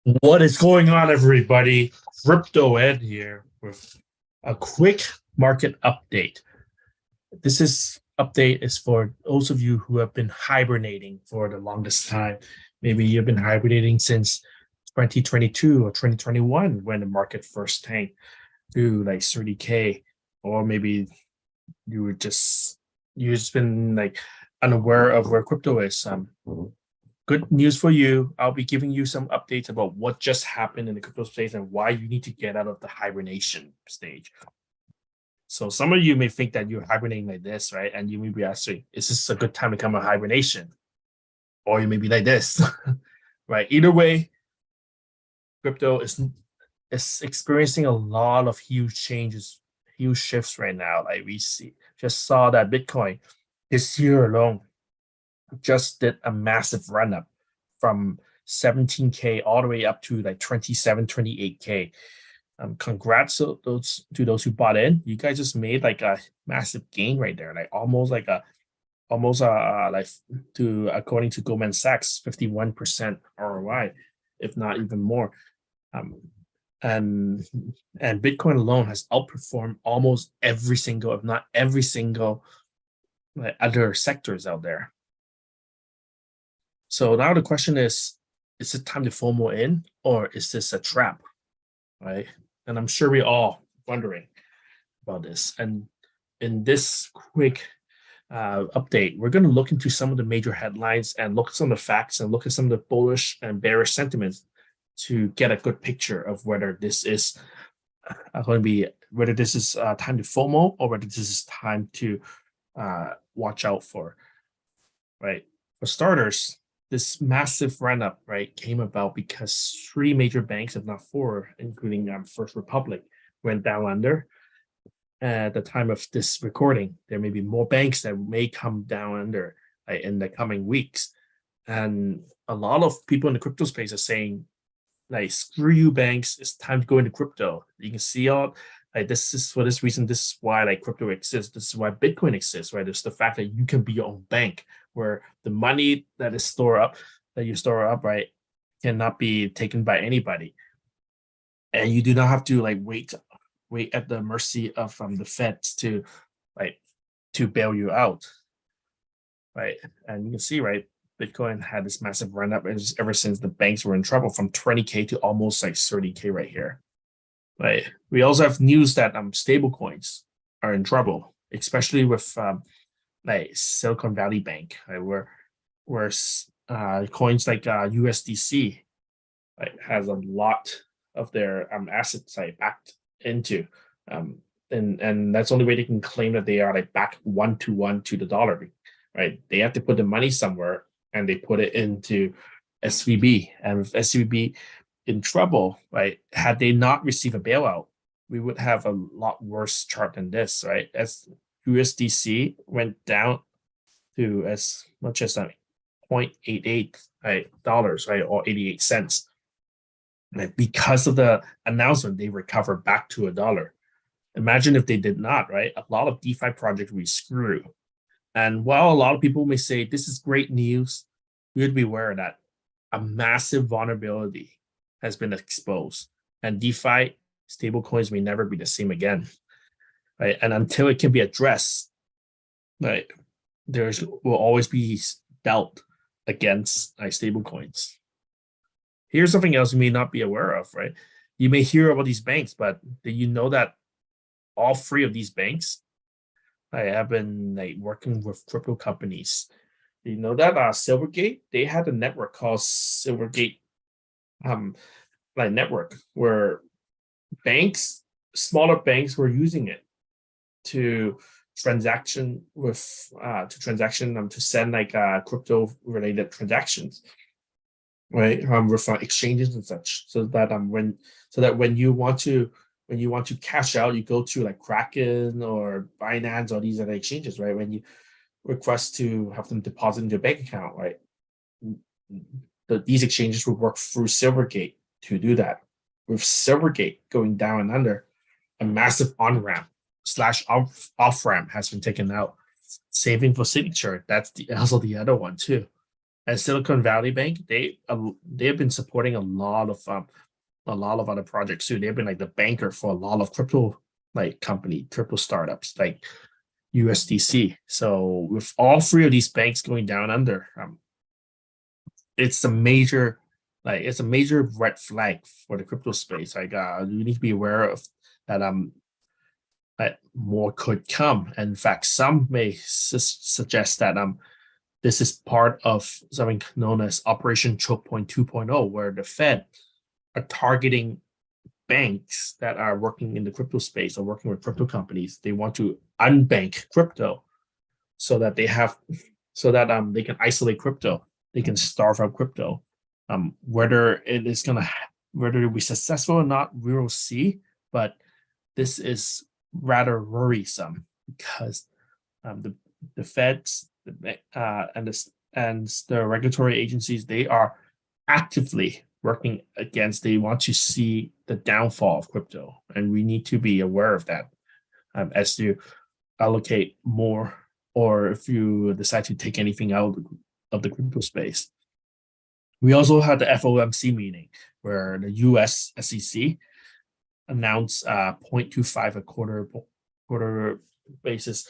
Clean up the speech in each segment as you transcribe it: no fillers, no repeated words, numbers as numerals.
What is going on, everybody? Crypto Ed here with a quick market update. This update is for those of you who have been hibernating for the longest time. Maybe you've been hibernating since 2022 or 2021 when the market first tanked to like 30K, or maybe you just been like unaware of where crypto is. Good news for you. I'll be giving you some updates about what just happened in the crypto space and why you need to get out of the hibernation stage. So some of you may think that you're hibernating like this, right? And you may be asking, is this a good time to come out of hibernation? Or you may be like this, right? Either way, crypto is experiencing a lot of huge changes, huge shifts right now. Like we just saw that Bitcoin this year alone just did a massive run up from 17K all the way up to like 27, 28K. Congrats to those who bought in. You guys just made like a massive gain right there, like almost like to according to Goldman Sachs, 51% ROI, if not even more. Um, and and Bitcoin alone has outperformed almost every single, if not every single, like, other sectors out there. So now the question is it time to FOMO in, or is this a trap, right? And I'm sure we're all wondering about this. And in this quick update, we're going to look into some of the major headlines and look at some of the facts and look at some of the bullish and bearish sentiments to get a good picture of whether this is going to be whether this is time to FOMO or whether this is time to watch out for, right? For starters, this massive run up, right, came about because three major banks, if not four, including First Republic, went down under. At the time of this recording, there may be more banks that may come down under in the coming weeks. And a lot of people in the crypto space are saying, like, screw you, banks, it's time to go into crypto. You can see all like this is for this reason, this is why like crypto exists, this is why Bitcoin exists, right? It's the fact that you can be your own bank where the money that is stored up that you store up, right, cannot be taken by anybody, and you do not have to like wait at the mercy of the feds to like to bail you out, right? And you can see, right, Bitcoin had this massive run up ever since the banks were in trouble, from 20K to almost like 30K right here. Right. We also have news that stable coins are in trouble, especially with like Silicon Valley Bank, right, where coins like USDC, right, has a lot of their assets like backed into, um, and that's the only way they can claim that they are like back 1-to-1 to the dollar, right? They have to put the money somewhere, and they put it into SVB, and with SVB in trouble, right? Had they not received a bailout, we would have a lot worse chart than this, right? As USDC went down to as much as 0.88, right, dollars, right, or 88 cents. Right? Because of the announcement, they recovered back to a dollar. Imagine if they did not, right? A lot of DeFi projects we screw. And while a lot of people may say this is great news, we would be aware that a massive vulnerability has been exposed, and DeFi stablecoins may never be the same again, right? And until it can be addressed, right, there will always be doubt against stablecoins. Here's something else you may not be aware of, right? You may hear about these banks, but do you know that all three of these banks I have been like working with crypto companies? You know that Silvergate, they had a network called Silvergate like network, where banks, smaller banks, were using it to transaction with to send like crypto related transactions, right, with exchanges and such, so that when you want to cash out, you go to like Kraken or Binance or these other exchanges, right? When you request to have them deposit into your bank account, right, these exchanges would work through Silvergate to do that. With Silvergate going down and under, a massive on ramp slash off ramp has been taken out. Saving for signature, that's also the other one too. And Silicon Valley Bank, they have been supporting a lot of other projects too. They've been like the banker for a lot of crypto crypto startups like USDC. So with all three of these banks going down under, it's a major red flag for the crypto space. You need to be aware of that. That more could come. And in fact, some may suggest that this is part of something known as Operation Choke Point 2.0, where the Fed are targeting banks that are working in the crypto space or working with crypto companies. They want to unbank crypto so that they can isolate crypto. They can starve out crypto. Whether it'll be successful or not, we will see. But this is rather worrisome because the Feds and the regulatory agencies, they are actively working against. They want to see the downfall of crypto, and we need to be aware of that as you allocate more, or if you decide to take anything out of the crypto space. We also had the FOMC meeting where the US SEC announced 0.25 a quarter basis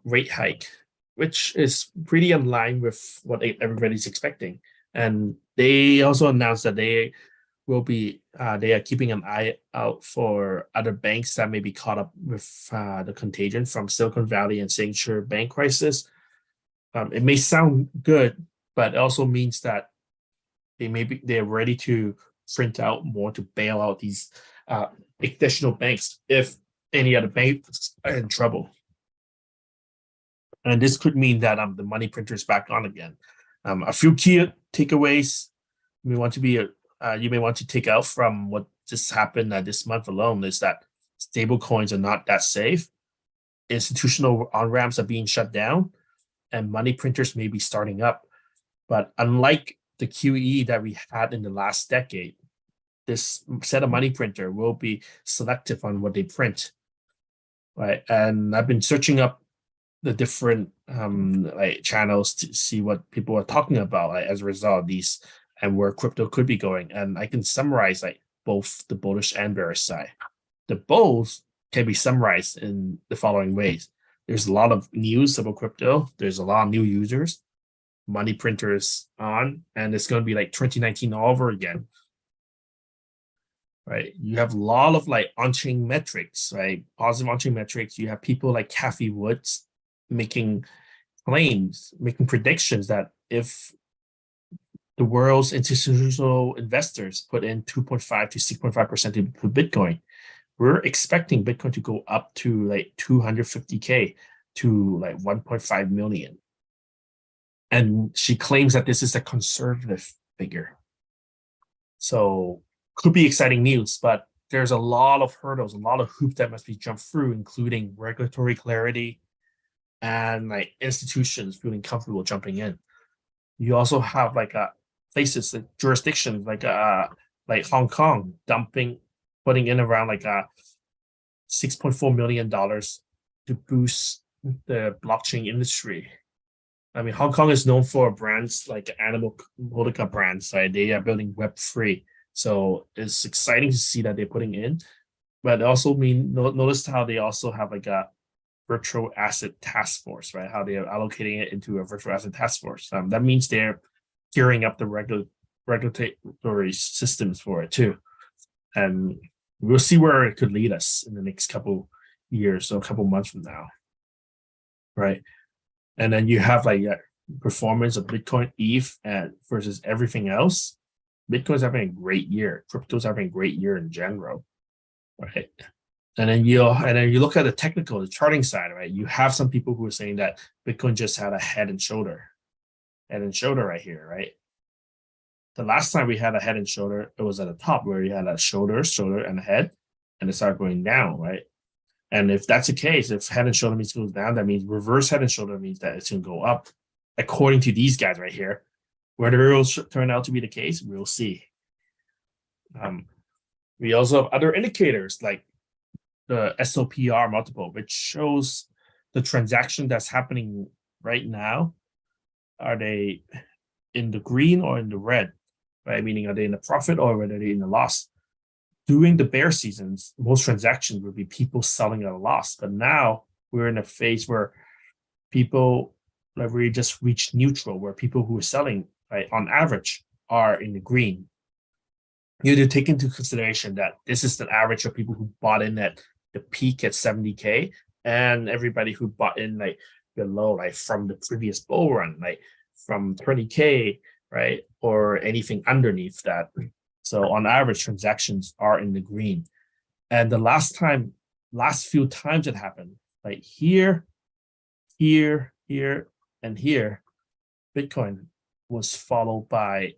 rate hike, which is pretty in line with what everybody's expecting. And they also announced that they are keeping an eye out for other banks that may be caught up with the contagion from Silicon Valley and Signature Bank crisis. It may sound good, but it also means that they're ready to print out more to bail out these additional banks if any other banks are in trouble. And this could mean that the money printer is back on again. A few key takeaways you may want to take out from what just happened this month alone is that stable coins are not that safe. Institutional on-ramps are being shut down, and money printers may be starting up. But unlike the QE that we had in the last decade, this set of money printer will be selective on what they print, right? And I've been searching up the different channels to see what people are talking about as a result of these and where crypto could be going. And I can summarize both the bullish and bearish side. The bulls can be summarized in the following ways. There's a lot of news about crypto. There's a lot of new users, money printers on, and it's going to be like 2019 all over again. Right, you have a lot of on-chain metrics, right? Positive on-chain metrics. You have people like Cathie Woods making claims, making predictions that if the world's institutional investors put in 2.5 to 6.5% into Bitcoin, we're expecting Bitcoin to go up to 250K to 1.5 million. And she claims that this is a conservative figure. So could be exciting news, but there's a lot of hurdles, a lot of hoops that must be jumped through, including regulatory clarity and institutions feeling comfortable jumping in. You also have places, jurisdictions like Hong Kong putting in around $6.4 million to boost the blockchain industry. I mean, Hong Kong is known for brands like animal Modica brands. Right? They are building Web3. So it's exciting to see that they're putting in, but also notice how they also have a virtual asset task force, right? How they are allocating it into a virtual asset task force. That means they're gearing up the regulatory systems for it too. And we'll see where it could lead us in the next couple years or a couple months from now, right? And then you have performance of Bitcoin, ETH, and versus everything else. Bitcoin's having a great year. Crypto's having a great year in general, right? And then you look at the charting side, right? You have some people who are saying that Bitcoin just had a head and shoulder right here, right? The last time we had a head and shoulder, it was at the top where you had a shoulder, and a head, and it started going down, right? And if that's the case, if head and shoulder means it goes down, that means reverse head and shoulder means that it's going to go up, according to these guys right here. Whether it will turn out to be the case, we'll see. We also have other indicators like the SOPR multiple, which shows the transaction that's happening right now. Are they in the green or in the red, right? Meaning, are they in the profit or whether they're in the loss? During the bear seasons, most transactions would be people selling at a loss. But now we're in a phase where people, like, we just reached neutral, where people who are selling, right, on average, are in the green. You need to take into consideration that this is the average of people who bought in at the peak at 70K, and everybody who bought in like below, like from the previous bull run, like from 20K, right, or anything underneath that. So on average, transactions are in the green. And the last few times it happened, like here, and here, Bitcoin was followed by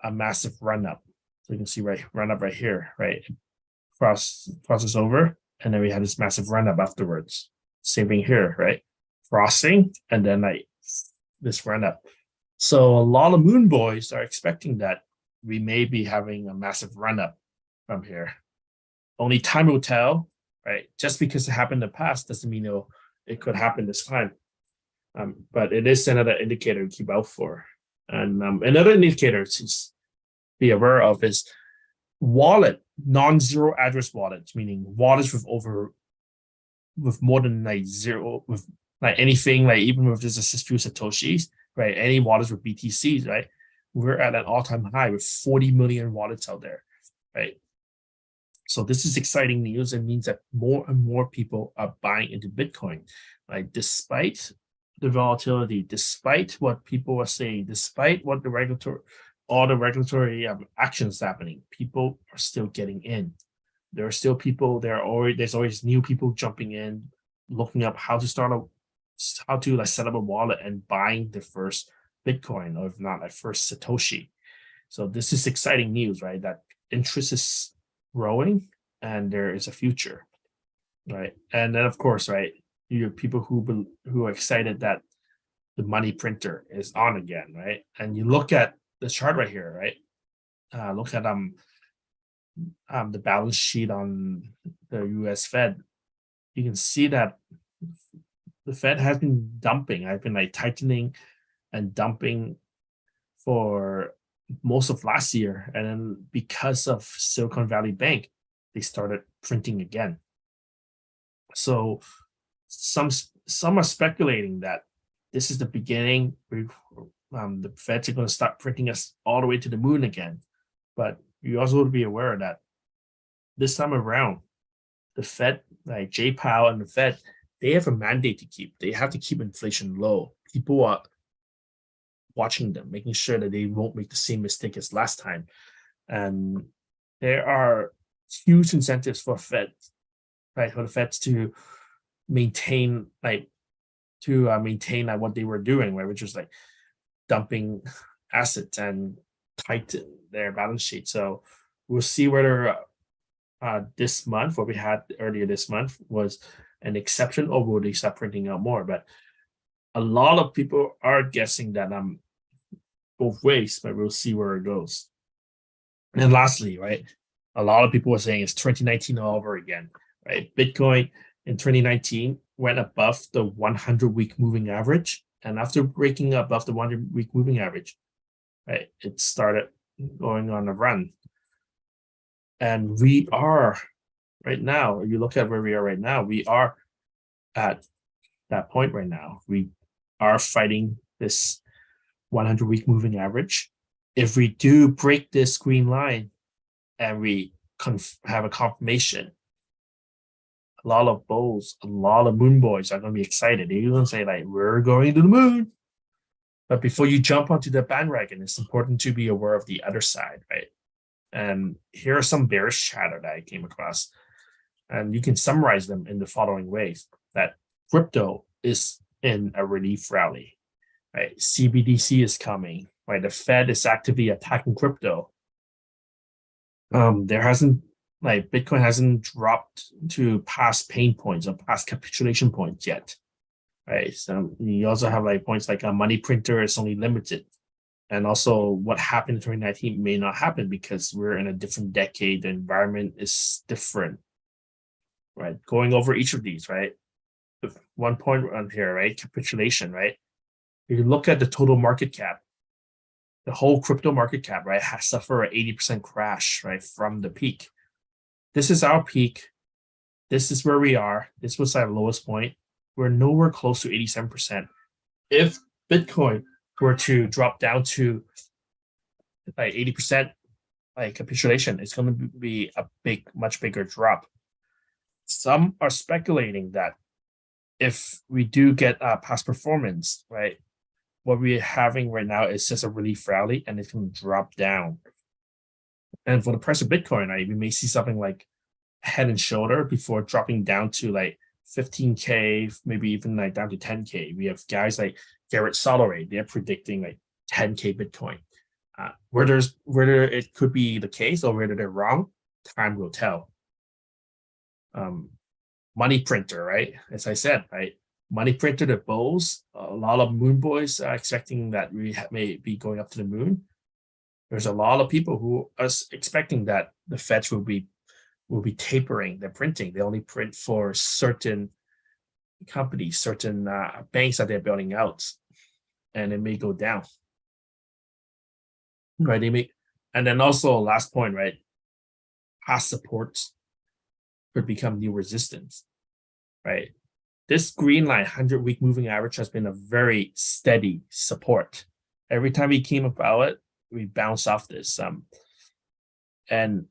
a massive run up. So you can see run up right here, right? Crosses over, and then we had this massive run up afterwards. Same thing here, right? Crossing, and then like this run up. So a lot of moon boys are expecting that we may be having a massive run up from here. Only time will tell, right? Just because it happened in the past doesn't mean it could happen this time. But it is another indicator to keep out for. And another indicator to be aware of is non-zero address wallets, meaning wallets with more than like zero, with like anything, like even with just a few satoshis, right? Any wallets with BTCs, right? We're at an all-time high with 40 million wallets out there, right? So this is exciting news. It means that more and more people are buying into Bitcoin, like despite the volatility, despite what people are saying, despite what all the regulatory actions happening, people are still getting in. There are still people. There's always new people jumping in, looking up how to set up a wallet and buying the first Bitcoin, or if not, like first Satoshi. So this is exciting news, right? That interest is growing and there is a future, right? And then of course, right, you have people who are excited that the money printer is on again, right? And you look at the chart right here, right? Look at the balance sheet on the U.S. Fed. You can see that the Fed has been dumping. I've been like tightening and dumping for most of last year, and then because of Silicon Valley Bank, they started printing again. So some are speculating that this is the beginning. The Feds are going to start printing us all the way to the moon again. But you also have to be aware that this time around, the Fed, like Jay Powell and the Fed, they have a mandate to keep. They have to keep inflation low. People are watching them, making sure that they won't make the same mistake as last time. And there are huge incentives for Feds, right? For the Feds to maintain what they were doing, right, which was like dumping assets and tighten their balance sheet. So we'll see whether this month, what we had earlier this month, was an exception, or will they start printing out more? But a lot of people are guessing that both ways, but we'll see where it goes. And lastly, right, a lot of people are saying it's 2019 all over again, right? Bitcoin in 2019 went above the 100-week moving average, and after breaking above the 100-week moving average, right, it started going on a run. And we are right now, you look at where we are right now, we are at that point right now. We are fighting this 100-week moving average. If we do break this green line and we have a confirmation, a lot of bulls, a lot of moon boys are going to be excited. They're going to say, like, we're going to the moon. But before you jump onto the bandwagon, it's important to be aware of the other side, right? And here are some bearish chatter that I came across. And you can summarize them in the following ways: that crypto is in a relief rally, right? CBDC is coming, right? The Fed is actively attacking crypto. Bitcoin hasn't dropped to past pain points or past capitulation points yet, right? So you also have like points like a money printer is only limited. And also what happened in 2019 may not happen because we're in a different decade. The environment is different, right? Going over each of these, right? One point on here, right? Capitulation, right? If you look at the total market cap, the whole crypto market cap, right, has suffered an 80% crash, right, from the peak. This is our peak. This is where we are. This was our lowest point. We're nowhere close to 87%. If Bitcoin were to drop down to like 80%, like capitulation, it's going to be a much bigger drop. Some are speculating that if we do get past performance, right, what we're having right now is just a relief rally and it's going to drop down. And for the price of Bitcoin, right, we may see something like head and shoulder before dropping down to like 15K, maybe even like down to 10K. We have guys like Garrett Soloway, they're predicting like 10K Bitcoin. Whether it could be the case or whether they're wrong, time will tell. Money printer, right? As I said, right? Money printer, the bulls, a lot of moon boys are expecting that we may be going up to the moon. There's a lot of people who are expecting that the Feds will be tapering their printing. They only print for certain companies, certain banks that they're building out, and it may go down. Right? And then also last point, right? Past supports could become new resistance, right? This green line 100-week moving average has been a very steady support. Every time we came about it, we bounce off this. And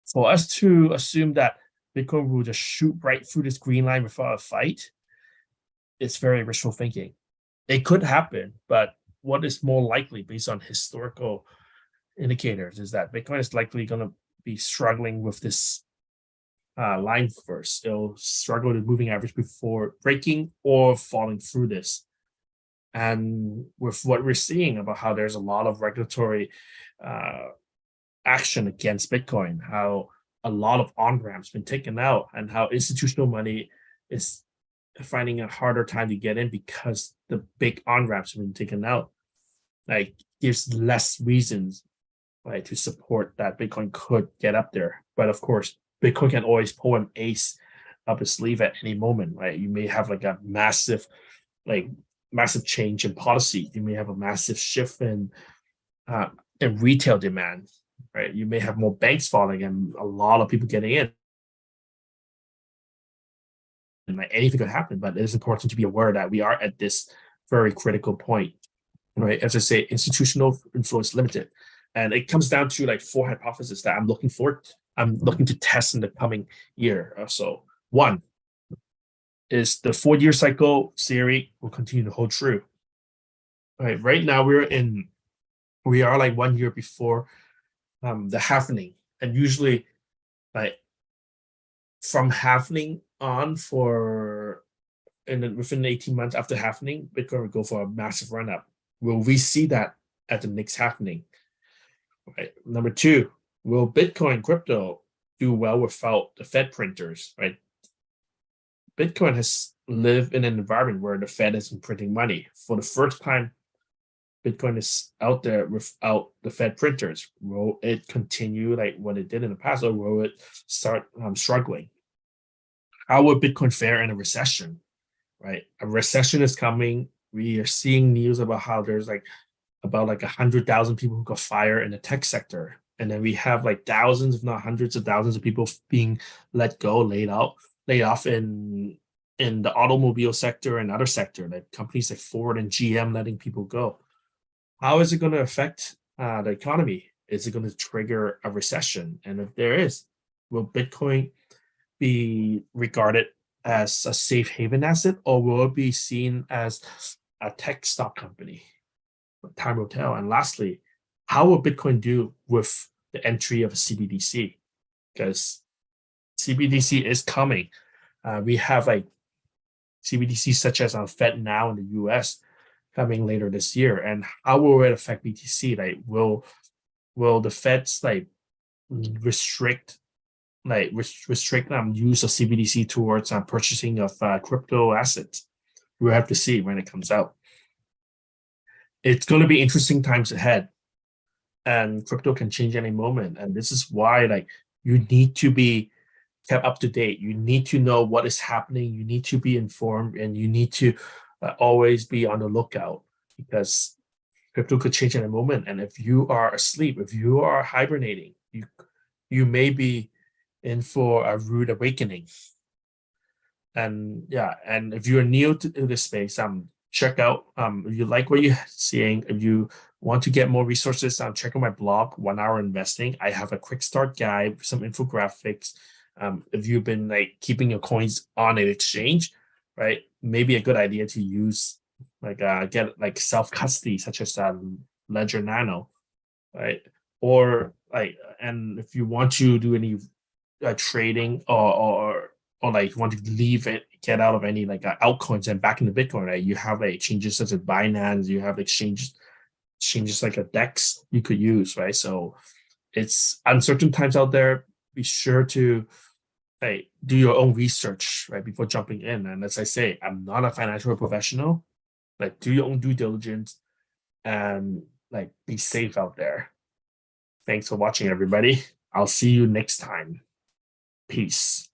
for us to assume that Bitcoin will just shoot right through this green line without a fight, it's very wishful thinking. It could happen, but what is more likely based on historical indicators is that Bitcoin is likely going to be struggling with this line first. It'll struggle with moving average before breaking or falling through this. And with what we're seeing about how there's a lot of regulatory action against Bitcoin, how a lot of on-ramps been taken out, and how institutional money is finding a harder time to get in because the big on-ramps have been taken out, like gives less reasons, right, to support that Bitcoin could get up there. But of course, Bitcoin can always pull an ace up its sleeve at any moment, right? You may have like a massive change in policy. You may have a massive shift in retail demand, right? You may have more banks falling and a lot of people getting in. And like anything could happen, but it is important to be aware that we are at this very critical point, right? As I say, institutional influence limited. And it comes down to like 4 hypotheses that I'm looking to test in the coming year or so. One is the 4-year cycle theory will continue to hold true. Right now we are like 1 year before the halvening, and usually like from halvening on within 18 months after halvening, Bitcoin will go for a massive run up. Will we see that at the next halvening? Right. Number 2, will Bitcoin crypto do well without the Fed printers? Right. Bitcoin has lived in an environment where the Fed has been printing money. For the first time, Bitcoin is out there without the Fed printers. Will it continue like what it did in the past, or will it start struggling? How would Bitcoin fare in a recession? Right, a recession is coming. We are seeing news about how there's about 100,000 people who got fired in the tech sector, and then we have like thousands, if not hundreds of thousands, of people being laid off in the automobile sector and other sector, like companies like Ford and GM letting people go. How is it going to affect the economy? Is it going to trigger a recession? And if there is, will Bitcoin be regarded as a safe haven asset, or will it be seen as a tech stock company? Time will tell. And lastly, how will Bitcoin do with the entry of a CBDC? Because CBDC is coming. We have like CBDC such as on FedNow in the US coming later this year. And how will it affect BTC? Like, will the Feds restrict use of CBDC towards purchasing of crypto assets? We'll have to see when it comes out. It's going to be interesting times ahead, and crypto can change any moment. And this is why you need to be kept up to date. You need to know what is happening. You need to be informed, and you need to always be on the lookout, because crypto could change in a moment. And if you are asleep, if you are hibernating, you may be in for a rude awakening. And yeah, and if you're new to this space, check out if you like what you're seeing, if you want to get more resources, check out my blog, 1 Hour Investing. I have a quick start guide, some infographics. If you've been like keeping your coins on an exchange, right? Maybe a good idea to use like get like self custody, such as Ledger Nano, right? Or like, and if you want to do any trading or like want to leave it, get out of any like altcoins and back into Bitcoin, right? You have like exchanges such as Binance, you have exchanges like a DEX you could use, right? So it's uncertain times out there. Be sure to do your own research, right, before jumping in. And as I say, I'm not a financial professional. Like, do your own due diligence and like be safe out there. Thanks for watching, everybody. I'll see you next time. Peace.